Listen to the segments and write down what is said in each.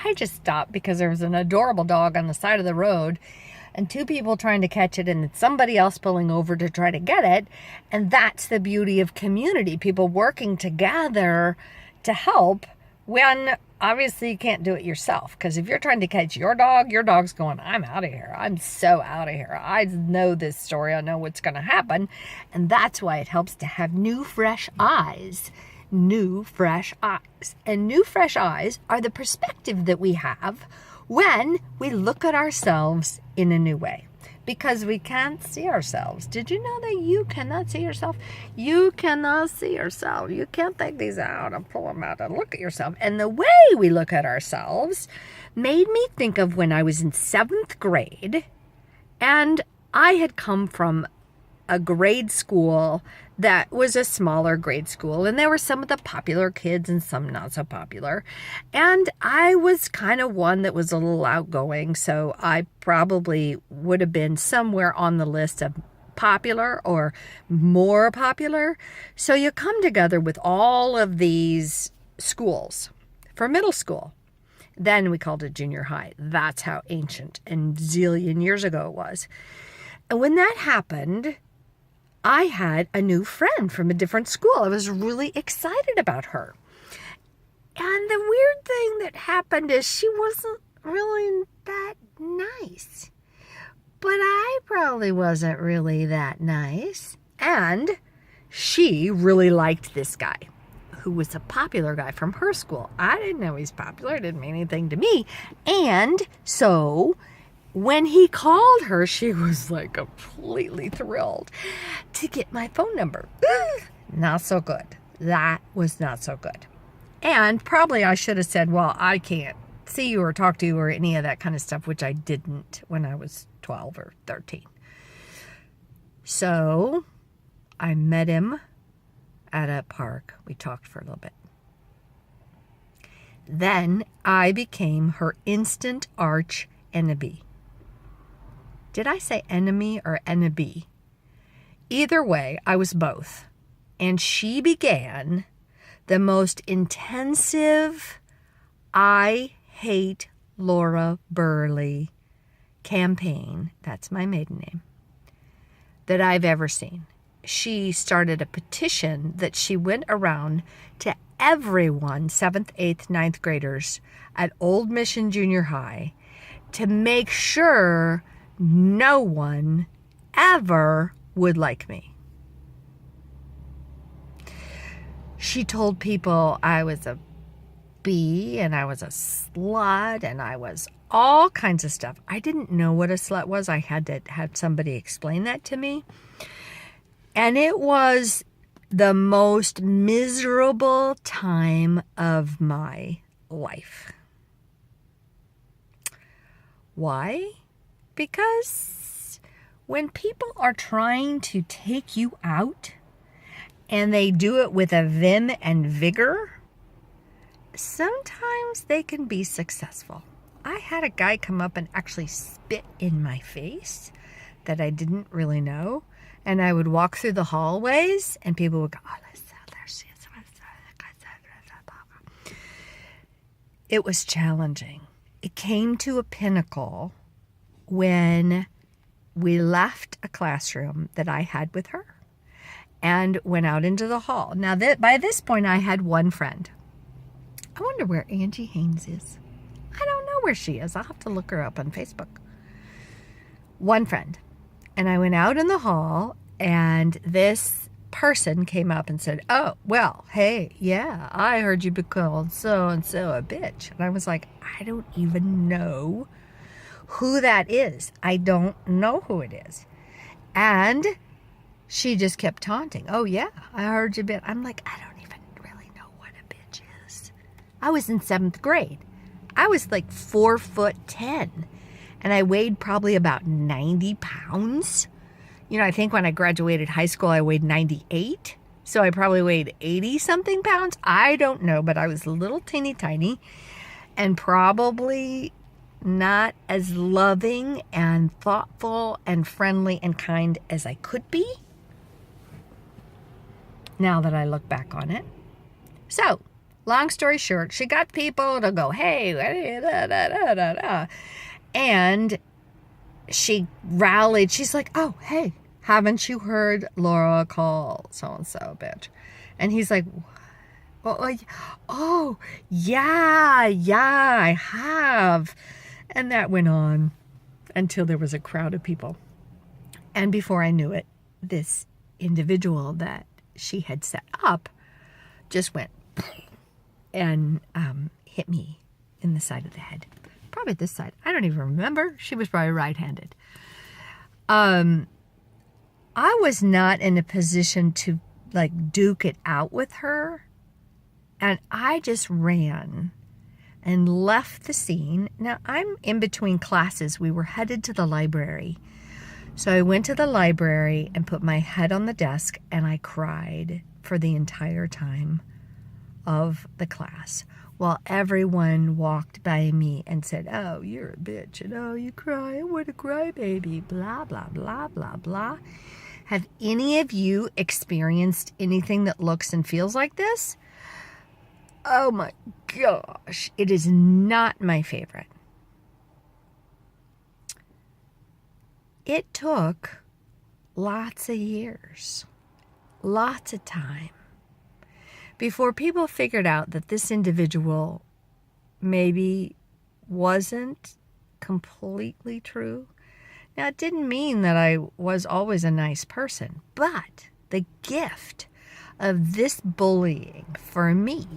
I just stopped because there was an adorable dog on the side of the road and two people trying to catch it and somebody else pulling over to try to get it. And that's the beauty of community, people working together to help when obviously you can't do it yourself. Because if you're trying to catch your dog's going, I'm out of here. I'm so out of here. I know this story. I know what's going to happen. And that's why it helps to have new, fresh eyes. New, fresh eyes. And new, fresh eyes are the perspective that we have when we look at ourselves in a new way. Because we can't see ourselves. Did you know that you cannot see yourself? You cannot see yourself. You can't take these out and pull them out and look at yourself. And the way we look at ourselves made me think of when I was in 7th grade and I had come from a grade school that was a smaller grade school, and there were some of the popular kids and some not so popular, and I was kind of one that was a little outgoing, so I probably would have been somewhere on the list of popular or more popular. So you come together with all of these schools for middle school. Then we called it junior high. That's how ancient and zillion years ago it was. And when that happened, I had a new friend from a different school. I was really excited about her. And the weird thing that happened is she wasn't really that nice. But I probably wasn't really that nice. And she really liked this guy, who was a popular guy from her school. I didn't know he's popular. It didn't mean anything to me. And so when he called her, she was like completely thrilled to get my phone number. Not so good. That was not so good. And probably I should have said, well, I can't see you or talk to you or any of that kind of stuff, which I didn't when I was 12 or 13. So I met him at a park. We talked for a little bit. Then I became her instant arch enemy. Did I say enemy or enemy? Either way, I was both. And she began the most intensive I hate Laura Burley campaign, that's my maiden name, that I've ever seen. She started a petition that she went around to everyone, 7th, 8th, 9th graders at Old Mission Junior High to make sure no one ever would like me. She told people I was a bee and I was a slut and I was all kinds of stuff. I didn't know what a slut was. I had to have somebody explain that to me. And it was the most miserable time of my life. Why? Because when people are trying to take you out and they do it with a vim and vigor, sometimes they can be successful. I had a guy come up and actually spit in my face that I didn't really know. And I would walk through the hallways and people would go, oh, there she is. It was challenging. It came to a pinnacle when we left a classroom that I had with her and went out into the hall. Now, by this point, I had one friend. I wonder where Angie Haynes is. I don't know where she is. I'll have to look her up on Facebook. One friend. And I went out in the hall, and this person came up and said, oh, well, hey, yeah, I heard you be called so-and-so a bitch. And I was like, I don't even know who that is. I don't know who it is. And she just kept taunting. Oh, yeah, I heard you bitch. I'm like, I don't even really know what a bitch is. I was in 7th grade. I was like 4'10", and I weighed probably about 90 pounds. You know, I think when I graduated high school, I weighed 98. So I probably weighed 80-something pounds. I don't know, but I was a little teeny tiny and probably not as loving and thoughtful and friendly and kind as I could be now that I look back on it. So Long story short, she got people to go, hey, da, da, da, da, da. And she rallied. She's like, oh, hey, haven't you heard Laura call so-and-so bitch? And he's like, oh, yeah, I have. And that went on until there was a crowd of people. And before I knew it, this individual that she had set up just went and hit me in the side of the head. Probably this side. I don't even remember. She was probably right-handed. I was not in a position to like duke it out with her. And I just ran and left the scene. Now, I'm in between classes. We were headed to the library. So I went to the library and put my head on the desk and I cried for the entire time of the class while everyone walked by me and said, oh, you're a bitch, and oh, you cry, what a crybaby, blah, blah, blah, blah, blah. Have any of you experienced anything that looks and feels like this? Oh my gosh, it is not my favorite. It took lots of years, lots of time, before people figured out that this individual maybe wasn't completely true. Now, it didn't mean that I was always a nice person, but the gift of this bullying for me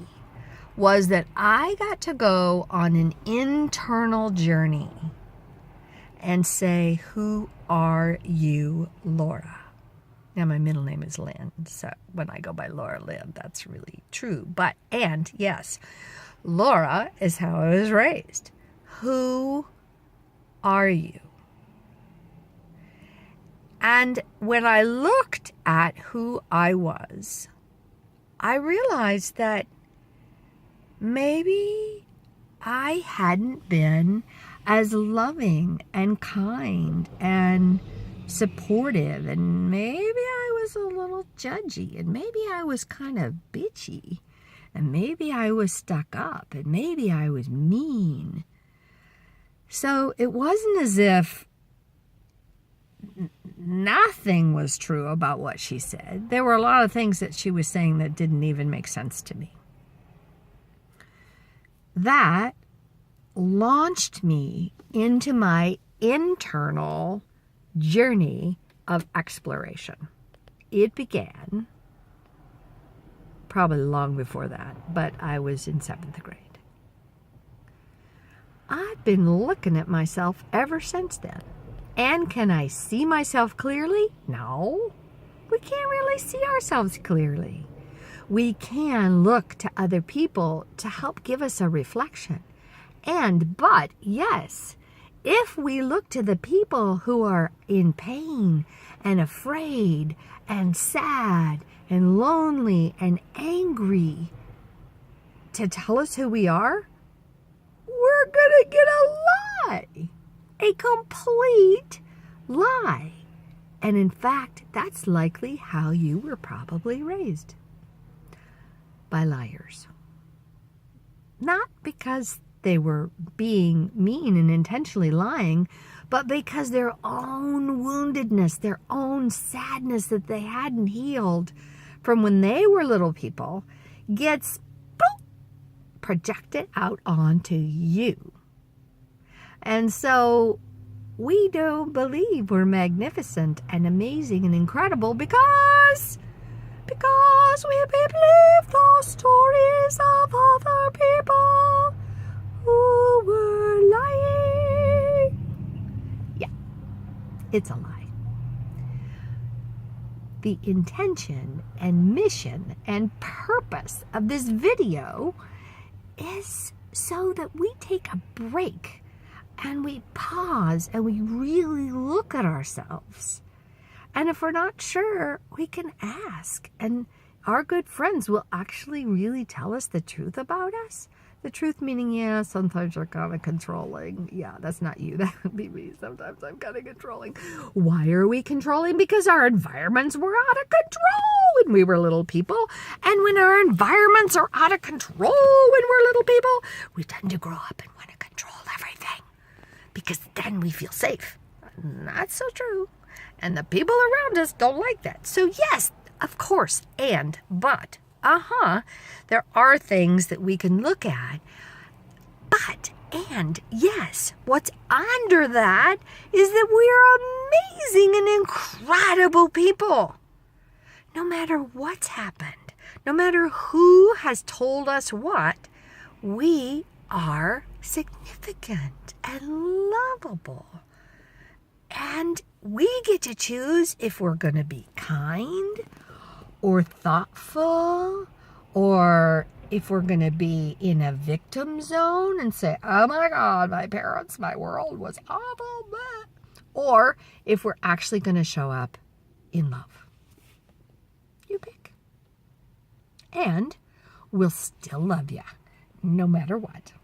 was that I got to go on an internal journey and say, who are you, Laura? Now, my middle name is Lynn, so when I go by Laura Lynn, that's really true. And yes, Laura is how I was raised. Who are you? And when I looked at who I was, I realized that maybe I hadn't been as loving and kind and supportive, and maybe I was a little judgy, and maybe I was kind of bitchy, and maybe I was stuck up, and maybe I was mean. So it wasn't as if nothing was true about what she said. There were a lot of things that she was saying that didn't even make sense to me. That launched me into my internal journey of exploration. It began probably long before that, but I was in 7th grade. I've been looking at myself ever since then. And can I see myself clearly? No. We can't really see ourselves clearly. We can look to other people to help give us a reflection. But yes, if we look to the people who are in pain and afraid and sad and lonely and angry to tell us who we are, we're going to get a lie. A complete lie. And in fact, that's likely how you were probably raised. By liars. Not because they were being mean and intentionally lying, but because their own woundedness, their own sadness that they hadn't healed from when they were little people gets projected out onto you. And so we don't believe we're magnificent and amazing and incredible because we believe the stories of other people who were lying. Yeah, it's a lie. The intention and mission and purpose of this video is so that we take a break and we pause and we really look at ourselves. And if we're not sure, we can ask. And our good friends will actually really tell us the truth about us. The truth meaning, yeah, sometimes you're kind of controlling. Yeah, that's not you. That would be me. Sometimes I'm kind of controlling. Why are we controlling? Because our environments were out of control when we were little people. And when our environments are out of control when we're little people, we tend to grow up and want to control everything. Because then we feel safe. Not so true. And the people around us don't like that. So yes, of course, but, there are things that we can look at. But, yes, what's under that is that we're amazing and incredible people. No matter what's happened, no matter who has told us what, we are significant and lovable. And we get to choose if we're going to be kind or thoughtful, or if we're going to be in a victim zone and say, oh my God, my parents, my world was awful, or if we're actually going to show up in love. You pick. And we'll still love you, no matter what.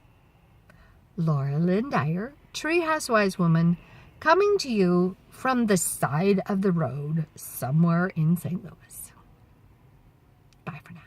Laura Lynn Dyer, Treehouse Wise Woman, coming to you from the side of the road somewhere in St. Louis. Bye for now.